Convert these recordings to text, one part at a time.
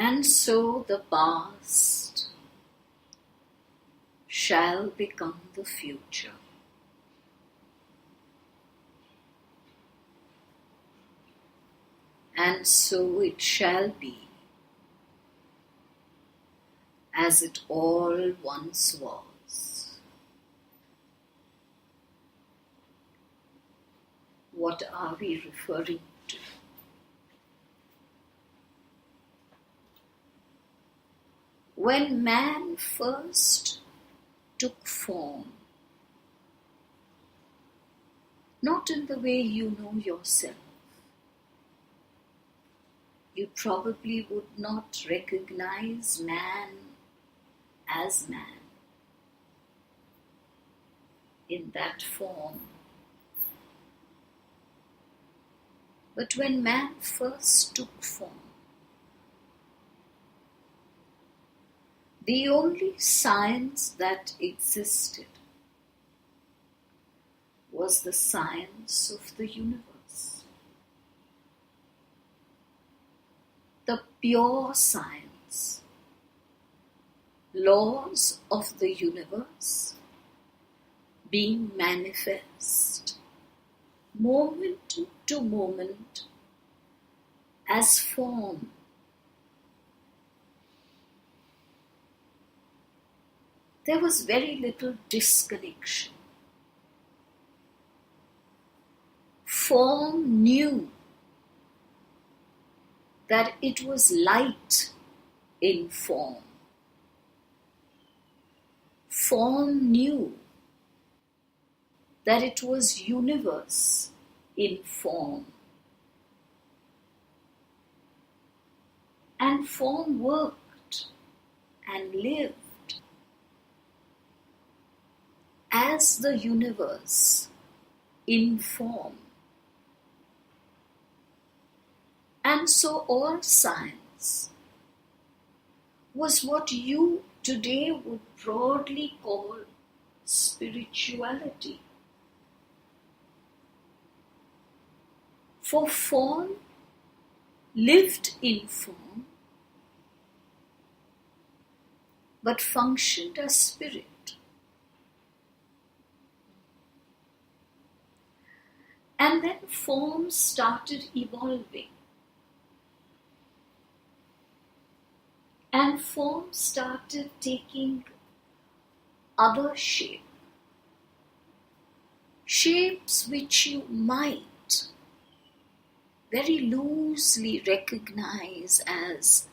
And so the past shall become the future. And so it shall be, as it all once was. What are we referring to? When man first took form, not in the way you know yourself, you probably would not recognize man as man in that form. But when man first took form, the only science that existed was the science of the universe. The pure science, laws of the universe being manifest moment to moment as form. There was very little disconnection. Form knew that it was light in form. Form knew that it was universe in form. And form worked and lived as the universe in form. And so all science was what you today would broadly call spirituality. For form lived in form, but functioned as spirit. And then form started evolving. And form started taking other shape. Shapes which you might very loosely recognize as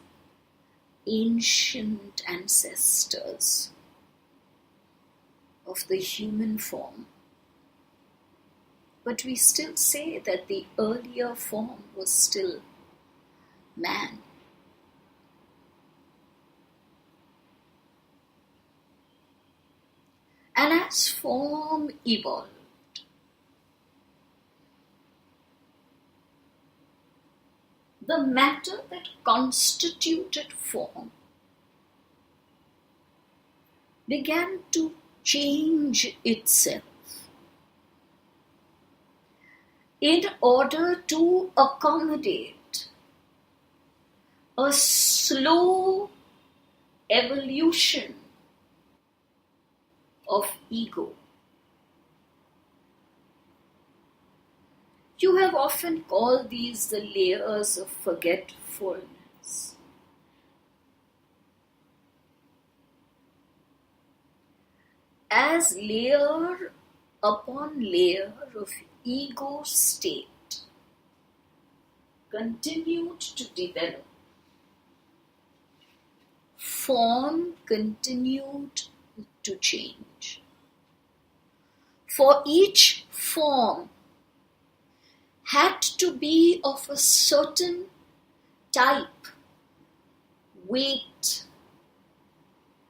ancient ancestors of the human form. But we still say that the earlier form was still man. And as form evolved, the matter that constituted form began to change itself in order to accommodate a slow evolution of ego. You have often called these the layers of forgetfulness. As layer upon layer of ego state continued to develop, form continued to change. For each form had to be of a certain type, weight,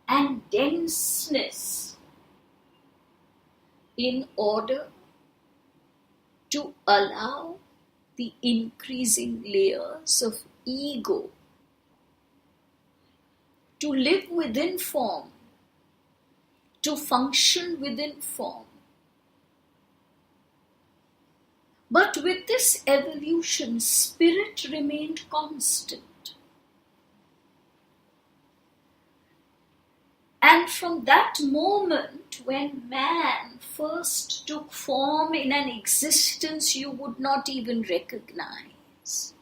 and denseness in order to allow the increasing layers of ego to live within form, to function within form. But with this evolution, spirit remained constant. And from that moment when man first took form in an existence you would not even recognize,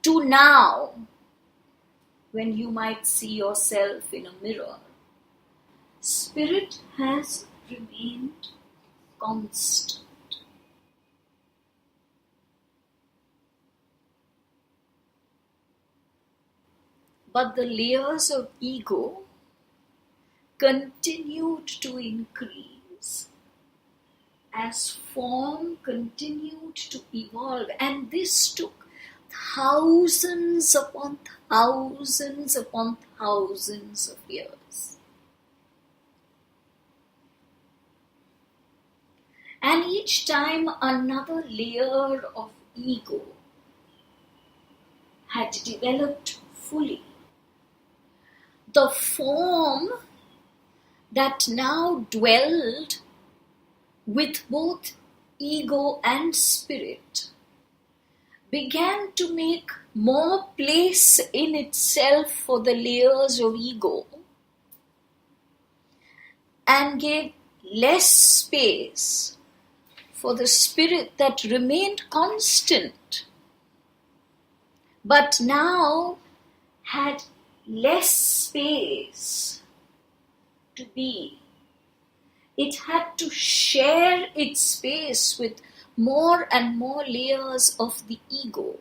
to now, when you might see yourself in a mirror, spirit has remained constant. But the layers of ego continued to increase as form continued to evolve, and this took thousands upon thousands upon thousands of years. And each time another layer of ego had developed fully. The form that now dwelled with both ego and spirit began to make more place in itself for the layers of ego and gave less space for the spirit that remained constant, but now had less space to be. It had to share its space with more and more layers of the ego.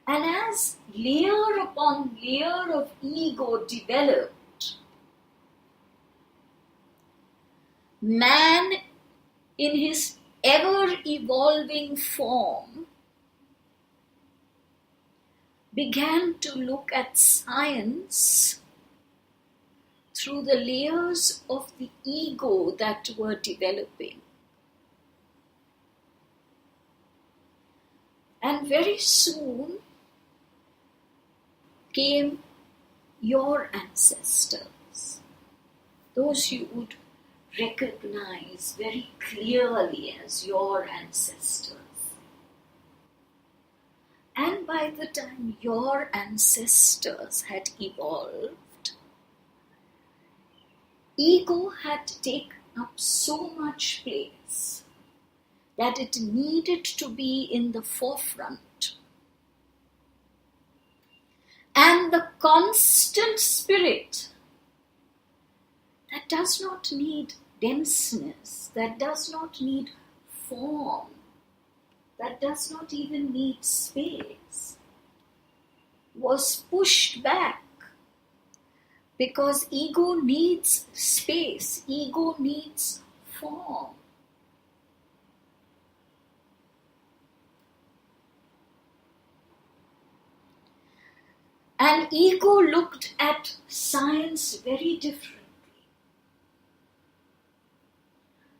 And as layer upon layer of ego developed, man in his ever-evolving form began to look at science through the layers of the ego that were developing. And very soon came your ancestors, those you would recognize very clearly as your ancestors. And by the time your ancestors had evolved, ego had taken up so much place that it needed to be in the forefront. And the constant spirit that does not need denseness, that does not need form, that does not even need space, was pushed back because ego needs space, ego needs form. And ego looked at science very differently.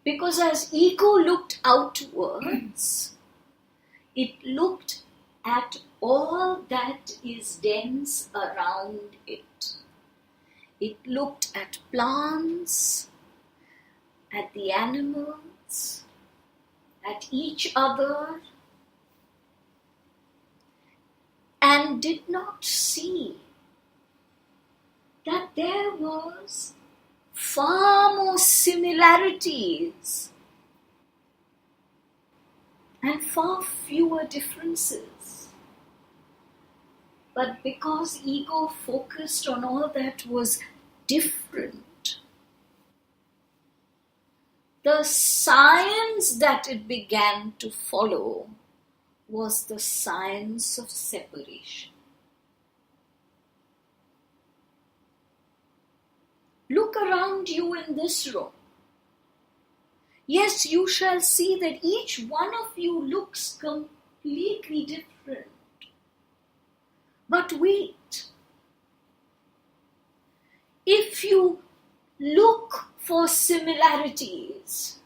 Because as ego looked outwards, it looked at all that is dense around it. It looked at plants, at the animals, at each other, and did not see that there was far more similarities and far fewer differences. But because ego focused on all that was different, the science that it began to follow was the science of separation. Look around you in this room. Yes, you shall see that each one of you looks completely different. But wait, if you look for similarities,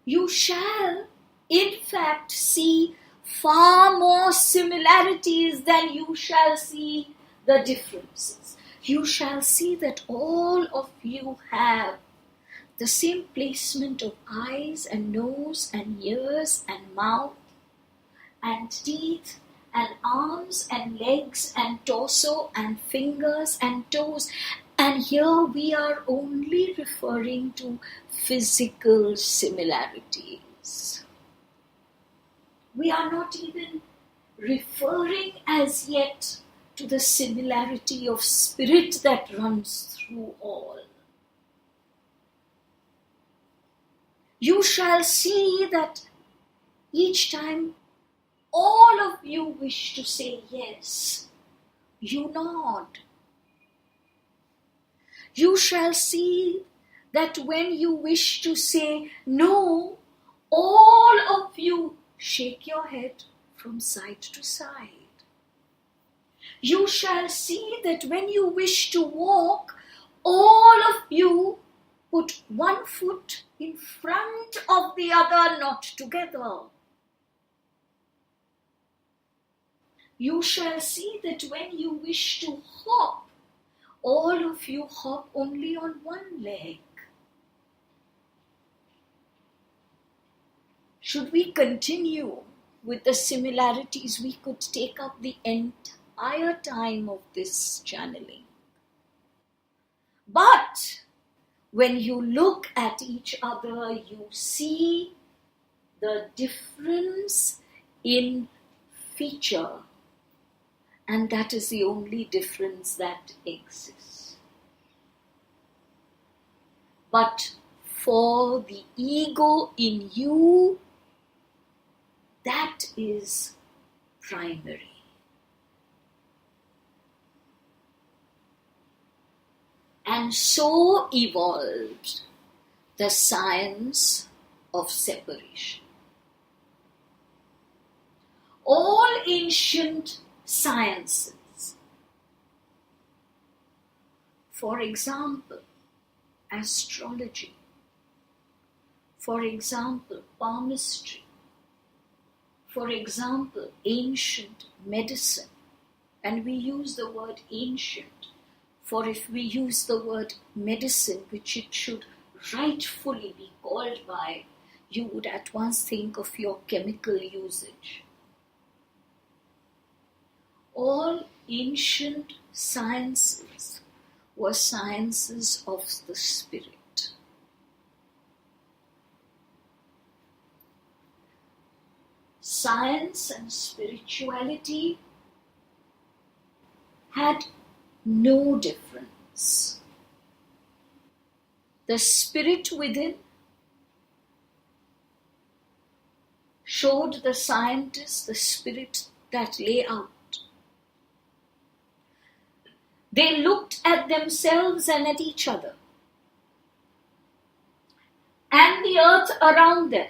you shall in fact see far more similarities than you shall see the differences. You shall see that all of you have the same placement of eyes and nose and ears and mouth and teeth and arms and legs and torso and fingers and toes. And here we are only referring to physical similarities. We are not even referring as yet to the similarity of spirit that runs through all. You shall see that each time all of you wish to say yes, you nod. You shall see that when you wish to say no, all of you shake your head from side to side. You shall see that when you wish to walk, all of you put one foot in front of the other, not together. You shall see that when you wish to hop, all of you hop only on one leg. Should we continue with the similarities, we could take up the entire time of this channeling. But when you look at each other, you see the difference in feature, and that is the only difference that exists. But for the ego in you, that is primary. And so evolved the science of separation. All ancient sciences, for example, astrology, for example, palmistry, for example, ancient medicine, and we use the word ancient, for if we use the word medicine, which it should rightfully be called by, you would at once think of your chemical usage. All ancient sciences were sciences of the spirit. Science and spirituality had no difference. The spirit within showed the scientists the spirit that lay out. They looked at themselves and at each other and the earth around them,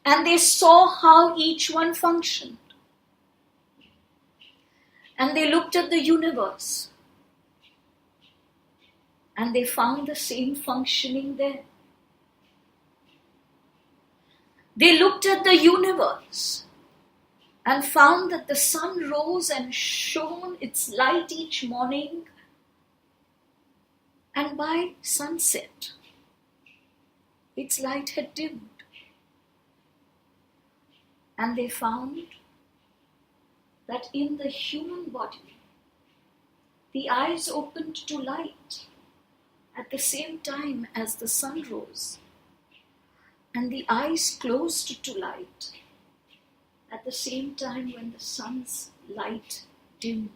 and they saw how each one functioned. And they looked at the universe and they found the same functioning there. They looked at the universe and found that the sun rose and shone its light each morning, and by sunset its light had dimmed. And they found that in the human body, the eyes opened to light at the same time as the sun rose, and the eyes closed to light at the same time when the sun's light dimmed.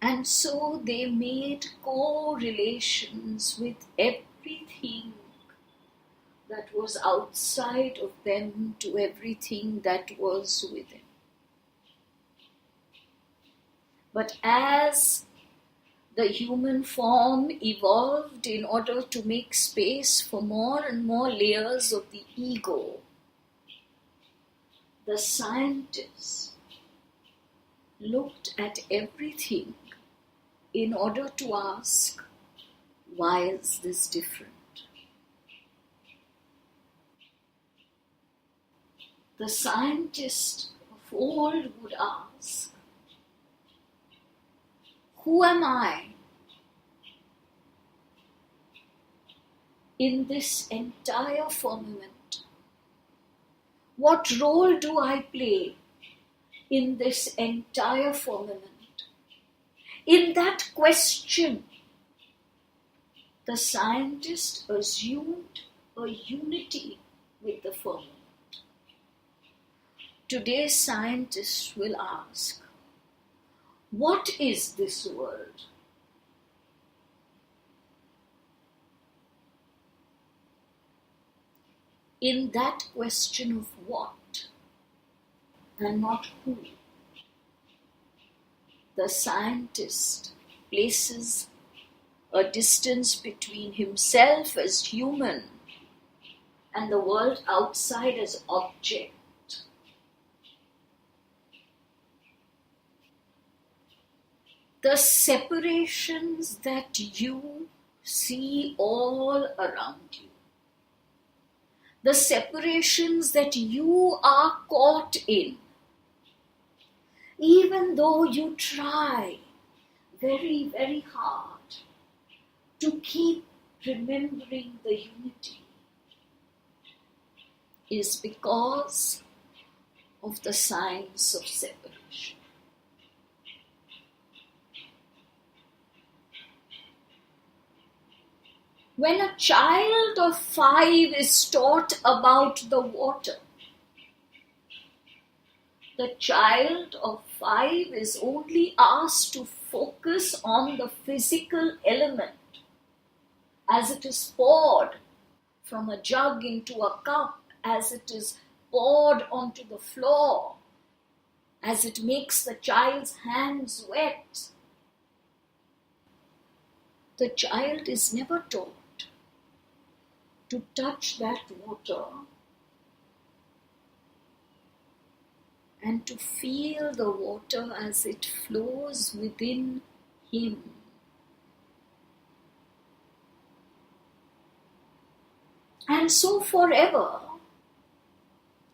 And so they made correlations with everything that was outside of them to everything that was within. But as the human form evolved in order to make space for more and more layers of the ego, the scientists looked at everything in order to ask, why is this different? The scientist of old would ask, who am I in this entire firmament? What role do I play in this entire firmament? In that question, the scientist assumed a unity with the firmament. Today's scientists will ask, what is this world? In that question of what and not who, the scientist places a distance between himself as human and the world outside as object. The separations that you see all around you, the separations that you are caught in, even though you try very, very hard to keep remembering the unity, is because of the science of separation. When a child of 5 is taught about the water, the child of 5 is only asked to focus on the physical element as it is poured from a jug into a cup, as it is poured onto the floor, as it makes the child's hands wet. The child is never taught to touch that water and to feel the water as it flows within him. And so forever,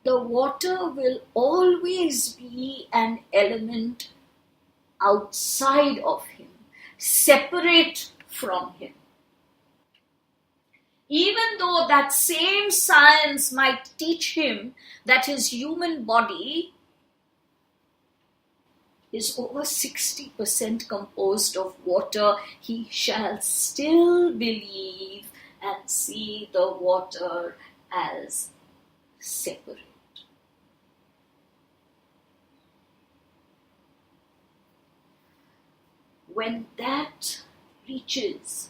the water will always be an element outside of him, separate from him. Even though that same science might teach him that his human body is over 60% composed of water, he shall still believe and see the water as separate. When that reaches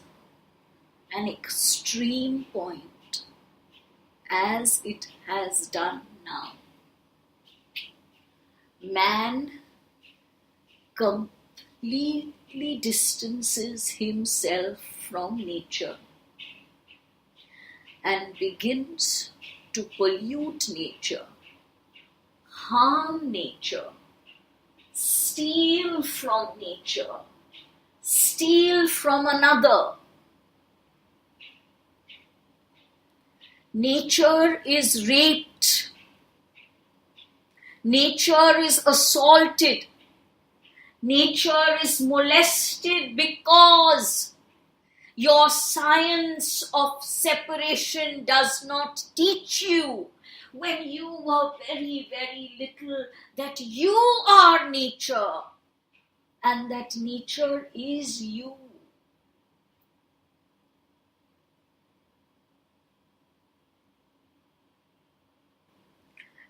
an extreme point, as it has done now, man completely distances himself from nature and begins to pollute nature, harm nature, steal from nature, steal from another. Nature is raped. Nature is assaulted. Nature is molested because your science of separation does not teach you when you were very, very little that you are nature and that nature is you.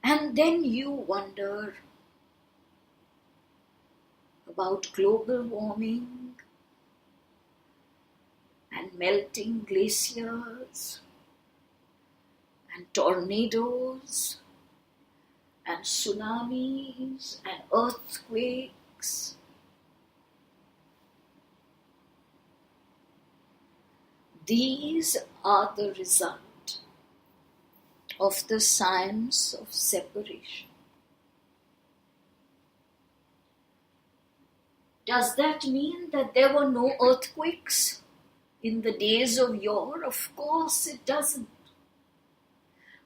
And then you wonder about global warming and melting glaciers and tornadoes and tsunamis and earthquakes. These are the result of the science of separation. Does that mean that there were no earthquakes in the days of yore? Of course it doesn't.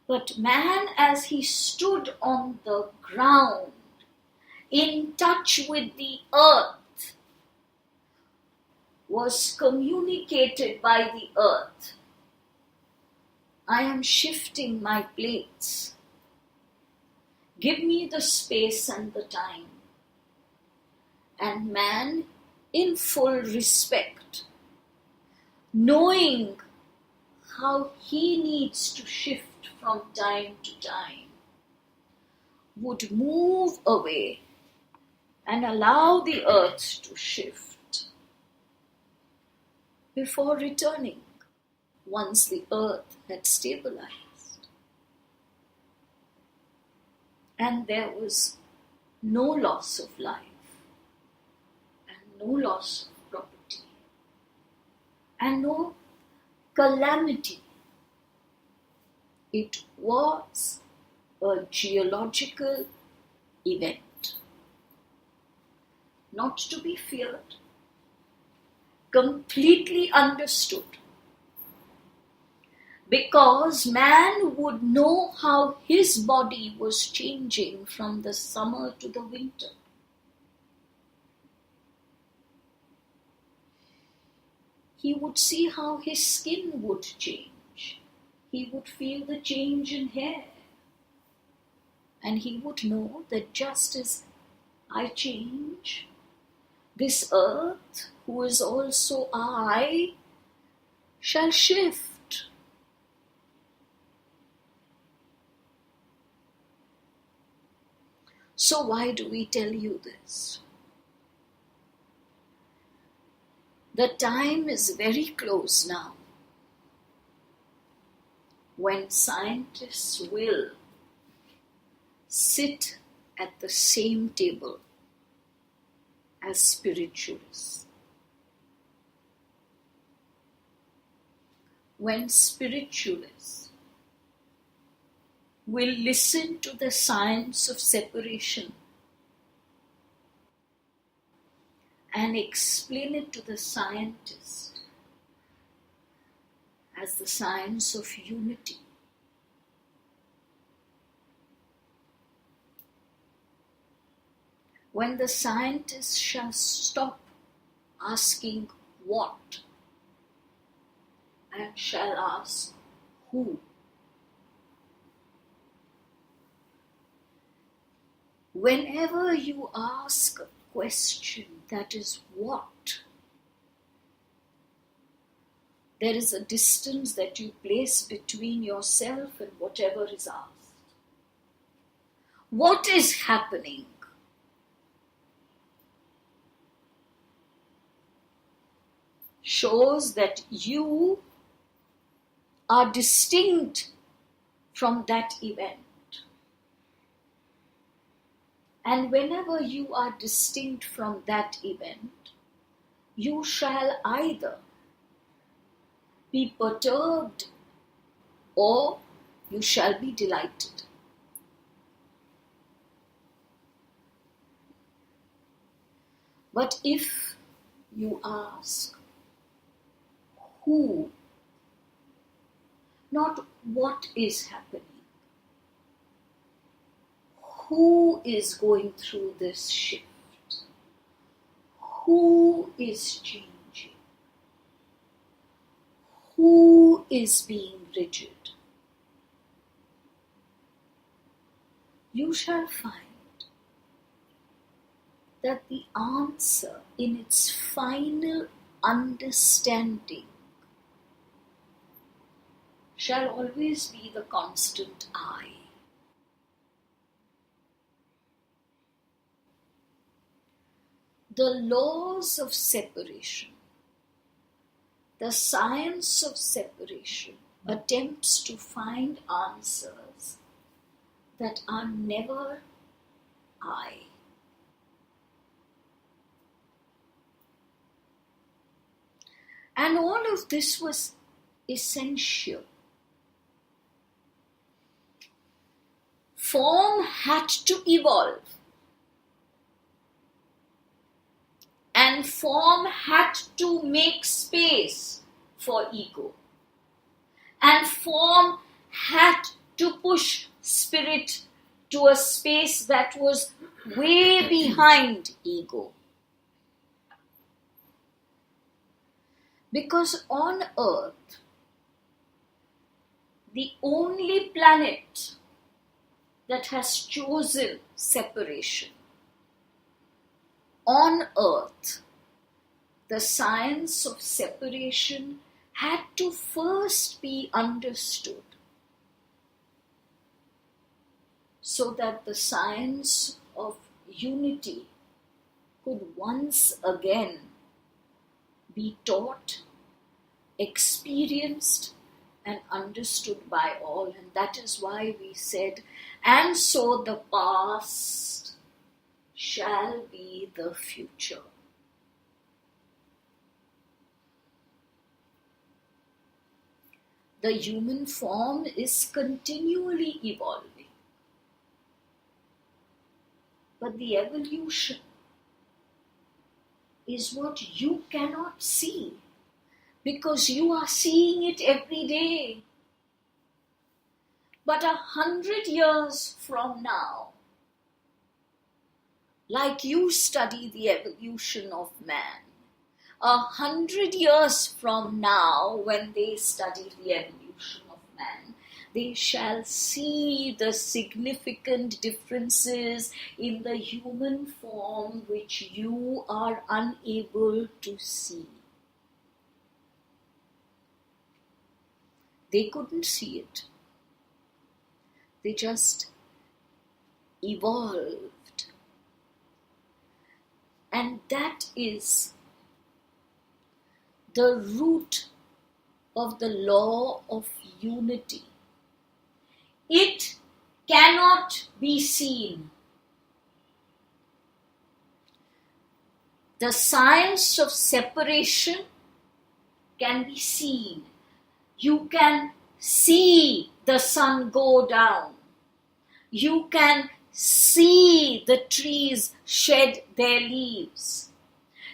But man, as he stood on the ground, in touch with the earth, was communicated by the earth I am shifting my plates. Give me the space and the time. And man, in full respect, knowing how he needs to shift from time to time, would move away and allow the earth to shift before returning once the earth had stabilized. And there was no loss of life and no loss of property and no calamity. It was a geological event, not to be feared, completely understood, because man would know how his body was changing from the summer to the winter. He would see how his skin would change. He would feel the change in hair. And he would know that just as I change, this earth, who is also I, shall shift. So why do we tell you this? The time is very close now when scientists will sit at the same table as spiritualists. When spiritualists will listen to the science of separation and explain it to the scientist as the science of unity. When the scientists shall stop asking what and shall ask who. Whenever you ask a question that is what, there is a distance that you place between yourself and whatever is asked. What is happening? Shows that you are distinct from that event. And whenever you are distinct from that event, you shall either be perturbed or you shall be delighted. But if you ask who, not what is happening, who is going through this shift, who is changing, who is being rigid, you shall find that the answer in its final understanding shall always be the constant I. The laws of separation, the science of separation attempts to find answers that are never I. And all of this was essential. Form had to evolve. And form had to make space for ego. And form had to push spirit to a space that was way behind ego. Because on earth, the only planet that has chosen separation. On Earth, the science of separation had to first be understood so that the science of unity could once again be taught, experienced, and understood by all. And that is why we said, and so the past shall be the future. The human form is continually evolving. But the evolution is what you cannot see, because you are seeing it every day. But 100 years from now, like you study the evolution of man, 100 years from now, when they study the evolution of man, they shall see the significant differences in the human form which you are unable to see. They couldn't see it. They just evolved. And that is the root of the law of unity. It cannot be seen. The science of separation can be seen. You can see the sun go down. You can see the trees shed their leaves.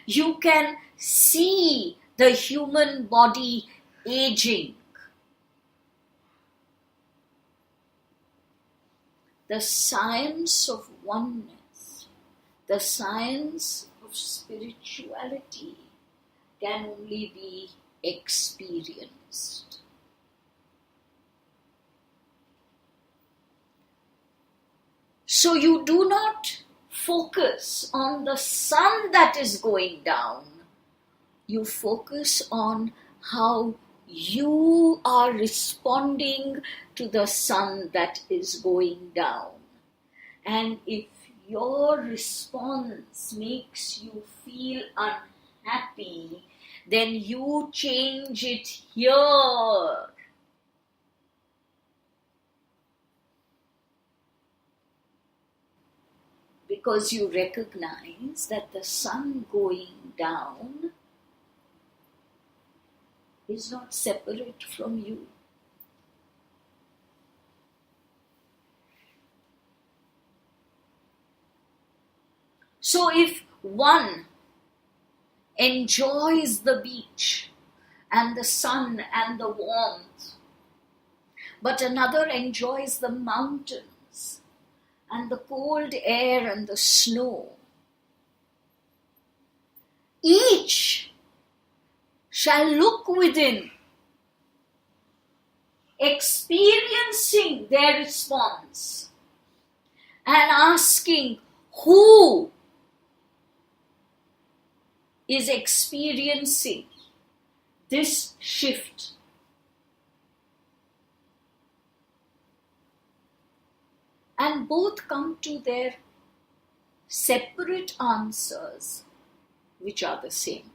You can see the human body aging. The science of oneness, the science of spirituality can only be experienced. So you do not focus on the sun that is going down. You focus on how you are responding to the sun that is going down. And if your response makes you feel unhappy, then you change it here. Because you recognize that the sun going down is not separate from you. So if one enjoys the beach and the sun and the warmth, but another enjoys the mountains and the cold air and the snow, each shall look within, experiencing their response and asking who is experiencing this shift. And both come to their separate answers, which are the same.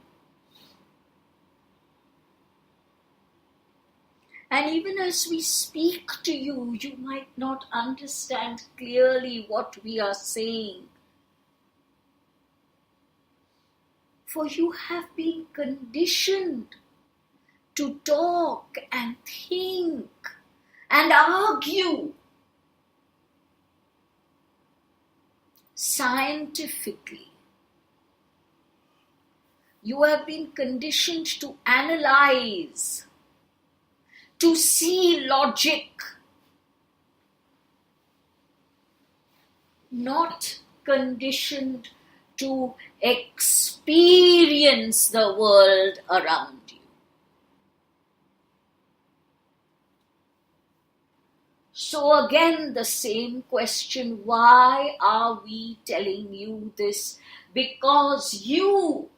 And even as we speak to you, you might not understand clearly what we are saying. For you have been conditioned to talk and think and argue scientifically. You have been conditioned to analyze, to see logic, not conditioned to experience the world around you. So again, the same question, why are we telling you this? Because you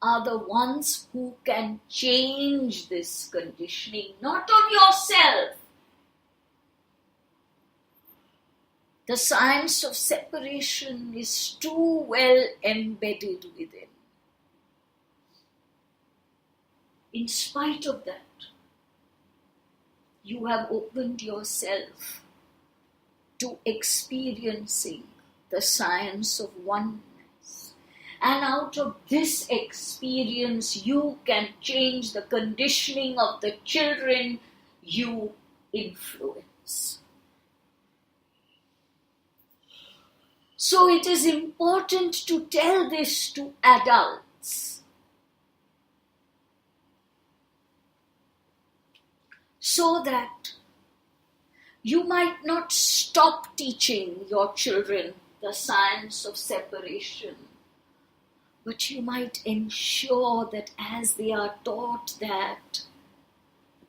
are the ones who can change this conditioning, not of yourself. The science of separation is too well embedded within. In spite of that, you have opened yourself to experiencing the science of oneness. And out of this experience, you can change the conditioning of the children you influence. So it is important to tell this to adults, so that you might not stop teaching your children the science of separation, but you might ensure that as they are taught that,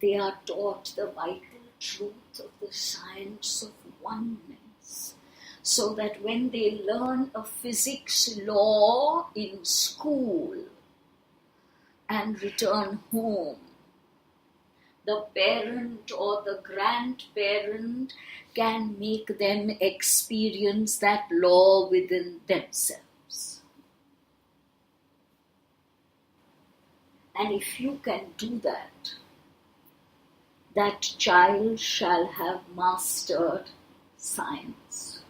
they are taught the vital truth of the science of oneness, so that when they learn a physics law in school and return home, the parent or the grandparent can make them experience that law within themselves. And if you can do that, that child shall have mastered science.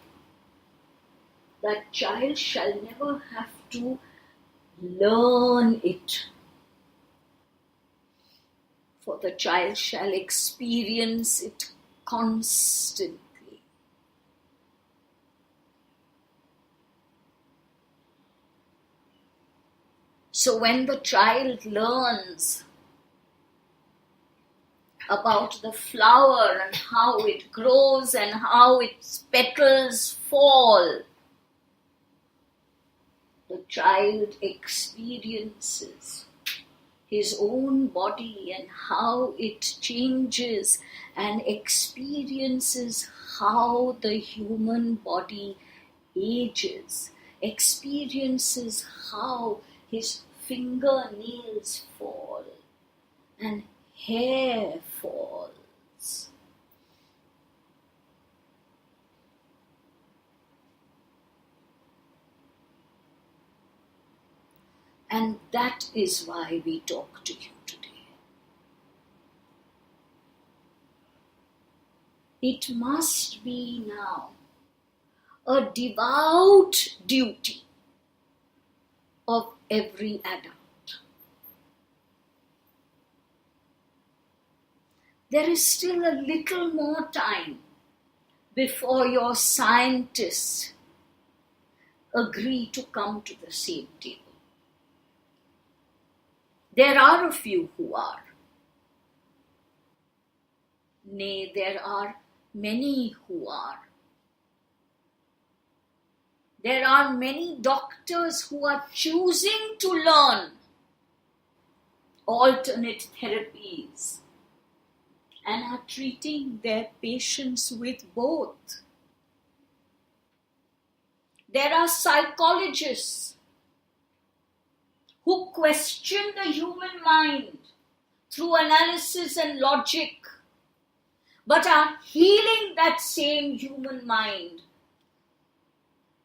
That child shall never have to learn it, for the child shall experience it constantly. So when the child learns about the flower and how it grows and how its petals fall, the child experiences his own body and how it changes, and experiences how the human body ages, experiences how his fingernails fall and hair falls. And that is why we talk to you today. It must be now a devout duty of every adult. There is still a little more time before your scientists agree to come to the same table. There are a few who are. Nay, there are many who are. There are many doctors who are choosing to learn alternate therapies and are treating their patients with both. There are psychologists who question the human mind through analysis and logic, but are healing that same human mind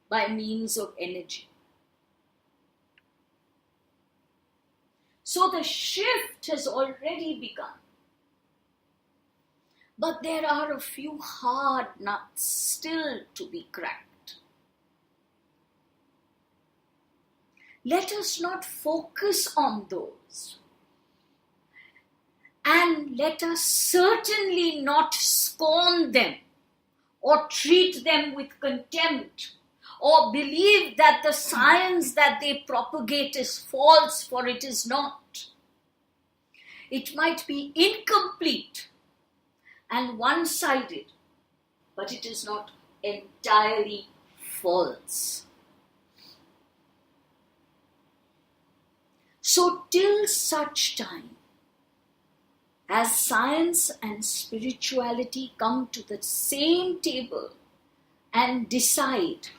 by means of energy. So the shift has already begun. But there are a few hard nuts still to be cracked. Let us not focus on those. And let us certainly not scorn them or treat them with contempt or believe that the science that they propagate is false, for it is not. It might be incomplete and one-sided, but it is not entirely false. So till such time as science and spirituality come to the same table and decide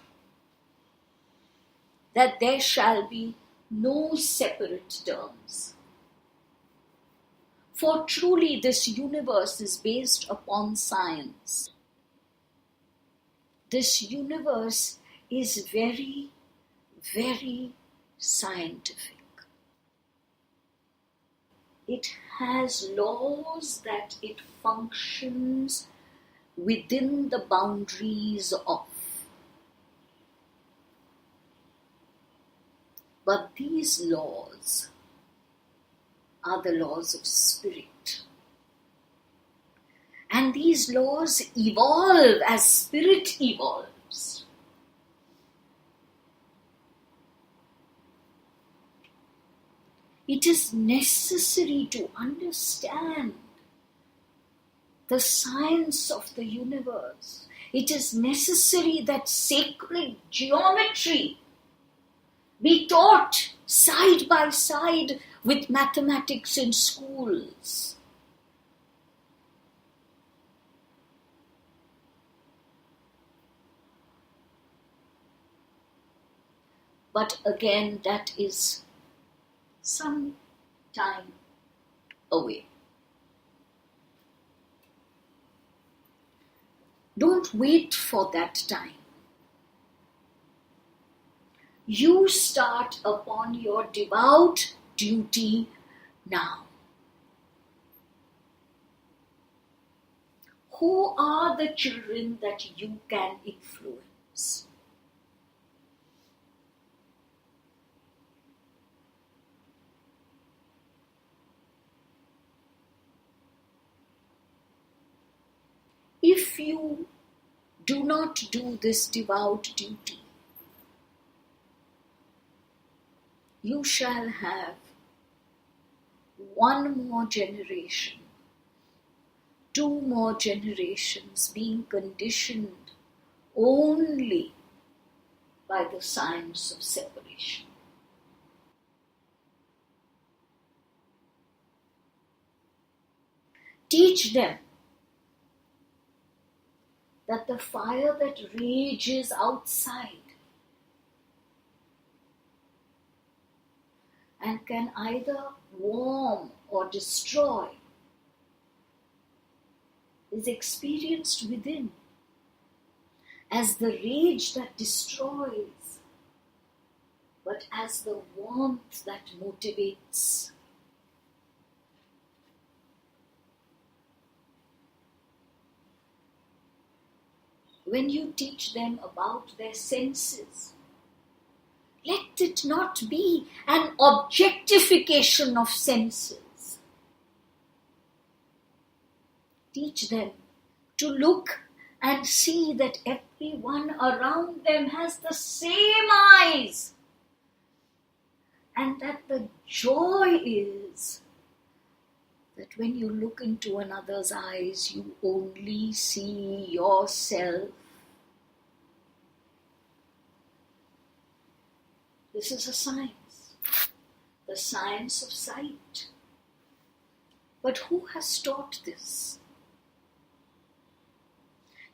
that there shall be no separate terms. For truly this universe is based upon science. This universe is very, very scientific. It has laws that it functions within the boundaries of. But these laws are the laws of spirit. And these laws evolve as spirit evolves. It is necessary to understand the science of the universe. It is necessary that sacred geometry be taught side by side with mathematics in schools. But again, that is some time away. Don't wait for that time. You start upon your devout duty now. Who are the children that you can influence? If you do not do this devout duty, you shall have one more generation, two more generations being conditioned only by the science of separation. Teach them that the fire that rages outside and can either warm or destroy is experienced within as the rage that destroys, but as the warmth that motivates. When you teach them about their senses, let it not be an objectification of senses. Teach them to look and see that everyone around them has the same eyes, and that the joy is that when you look into another's eyes, you only see yourself. This is a science, the science of sight. But who has taught this?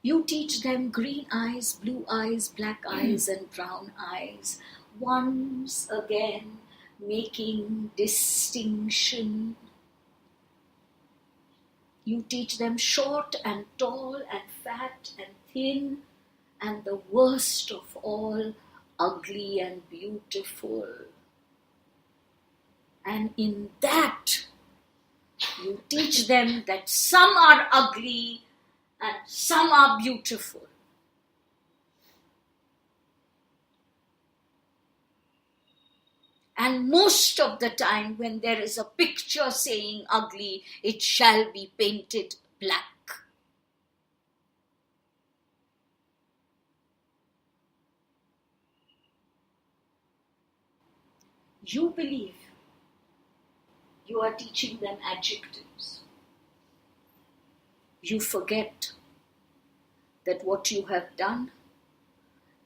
You teach them green eyes, blue eyes, black eyes, and brown eyes, once again making distinction. You teach them short and tall and fat and thin, and the worst of all, ugly and beautiful. And in that, you teach them that some are ugly and some are beautiful. And most of the time, when there is a picture saying ugly, it shall be painted black. You believe you are teaching them adjectives. You forget that what you have done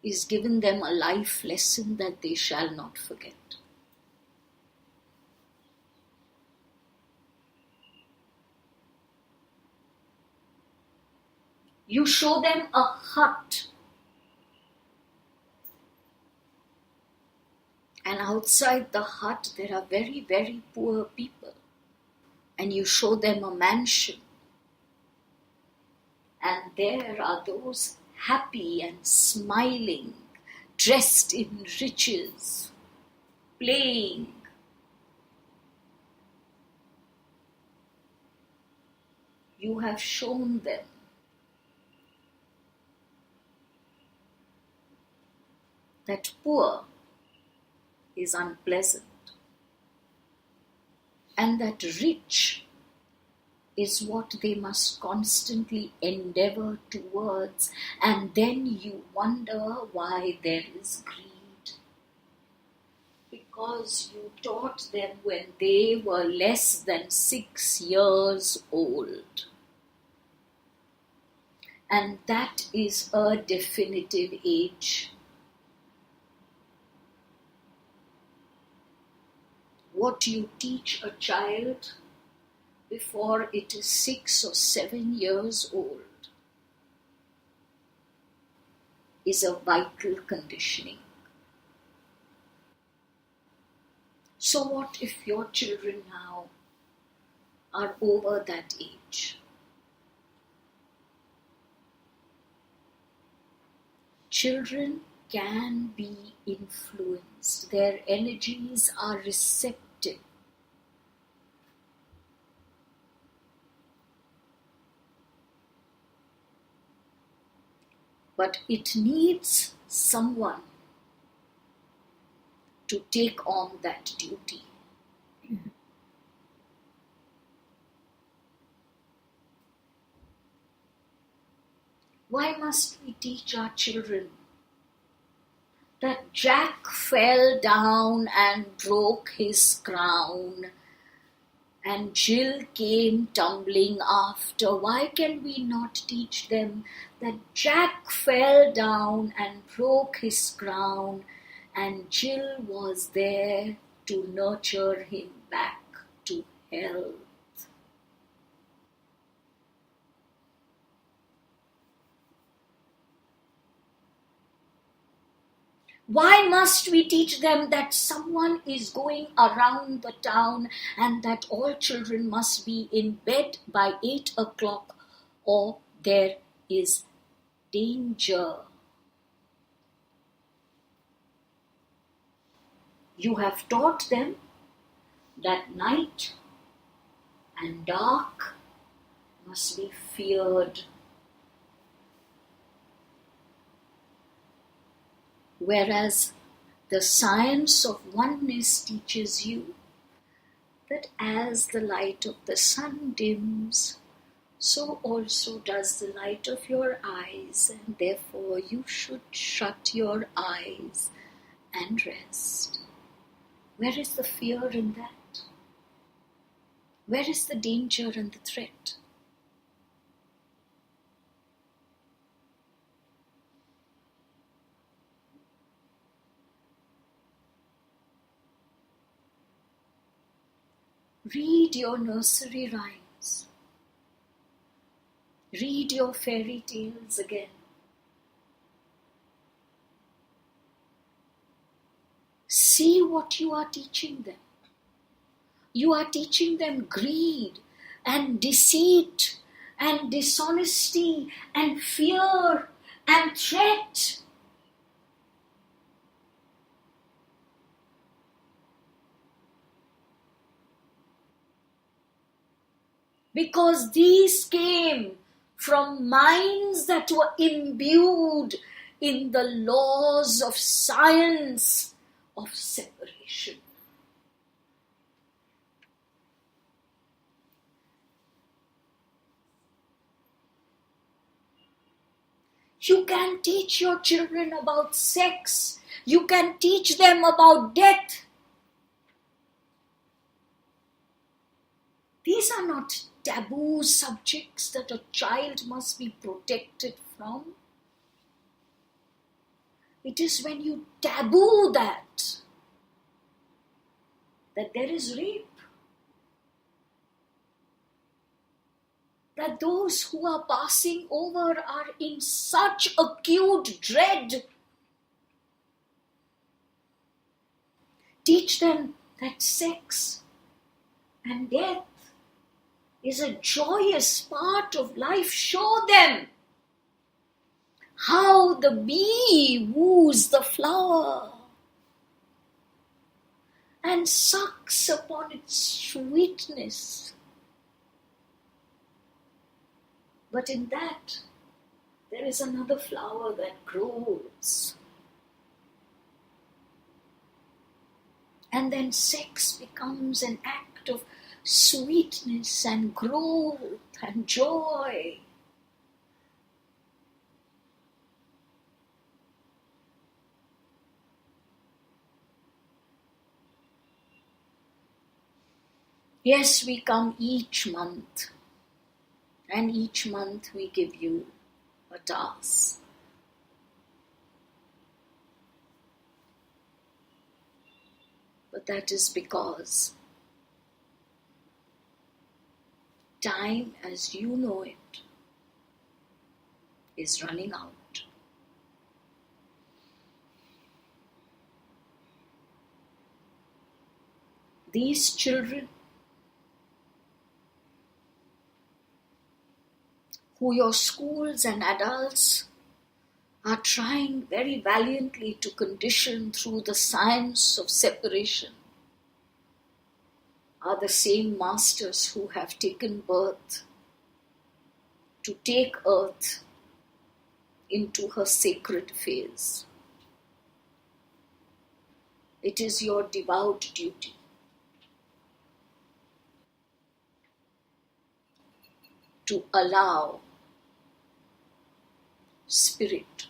is given them a life lesson that they shall not forget. You show them a hut. And outside the hut there are very, very poor people. And you show them a mansion. And there are those happy and smiling, dressed in riches, playing. You have shown them that poor is unpleasant and that rich is what they must constantly endeavor towards, and then you wonder why there is greed. Because you taught them when they were less than 6 years old. And that is a definitive age. What you teach a child before it is 6 or 7 years old is a vital conditioning. So what if your children now are over that age? Children can be influenced. Their energies are receptive. But it needs someone to take on that duty. Why must we teach our children that Jack fell down and broke his crown and Jill came tumbling after? Why can we not teach them that Jack fell down and broke his crown and Jill was there to nurture him back to health? Why must we teach them that someone is going around the town and that all children must be in bed by 8 o'clock or there is danger? You have taught them that night and dark must be feared. Whereas the science of oneness teaches you that as the light of the sun dims, so also does the light of your eyes, and therefore you should shut your eyes and rest. Where is the fear in that? Where is the danger and the threat? Read your nursery rhymes. Read your fairy tales again. See what you are teaching them. You are teaching them greed and deceit and dishonesty and fear and threat. Because these came from minds that were imbued in the laws of science of separation. You can teach your children about sex. You can teach them about death. These are not taboo subjects that a child must be protected from. It is when you taboo that there is rape. that those who are passing over are in such acute dread. Teach them that sex and death is a joyous part of life. Show them how the bee woos the flower and sucks upon its sweetness. But in that, there is another flower that grows. And then sex becomes an act of sweetness and growth and joy. Yes, we come each month, and each month we give you a task. But that is because time as you know it is running out. These children who your schools and adults are trying very valiantly to condition through the science of separation are the same masters who have taken birth to take earth into her sacred phase. It is your devout duty to allow spirit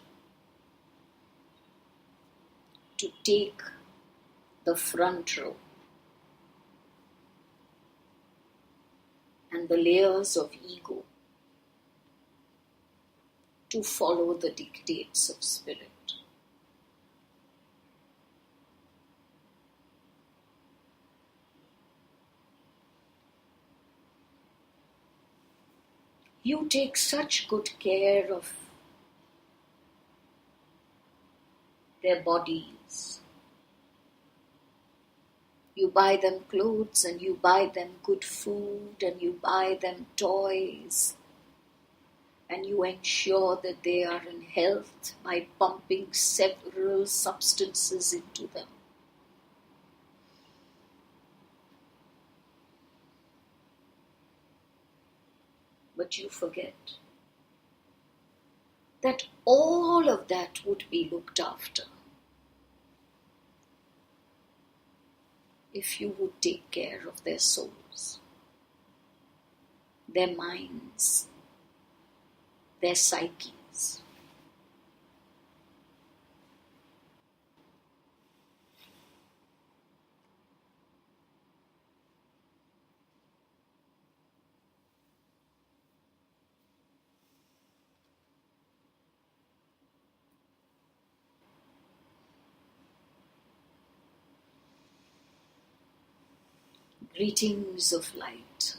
to take the front row, and the layers of ego to follow the dictates of spirit. You take such good care of their bodies. You buy them clothes, and you buy them good food, and you buy them toys, and you ensure that they are in health by pumping several substances into them. But you forget that all of that would be looked after if you would take care of their souls, their minds, their psyches. Greetings of light.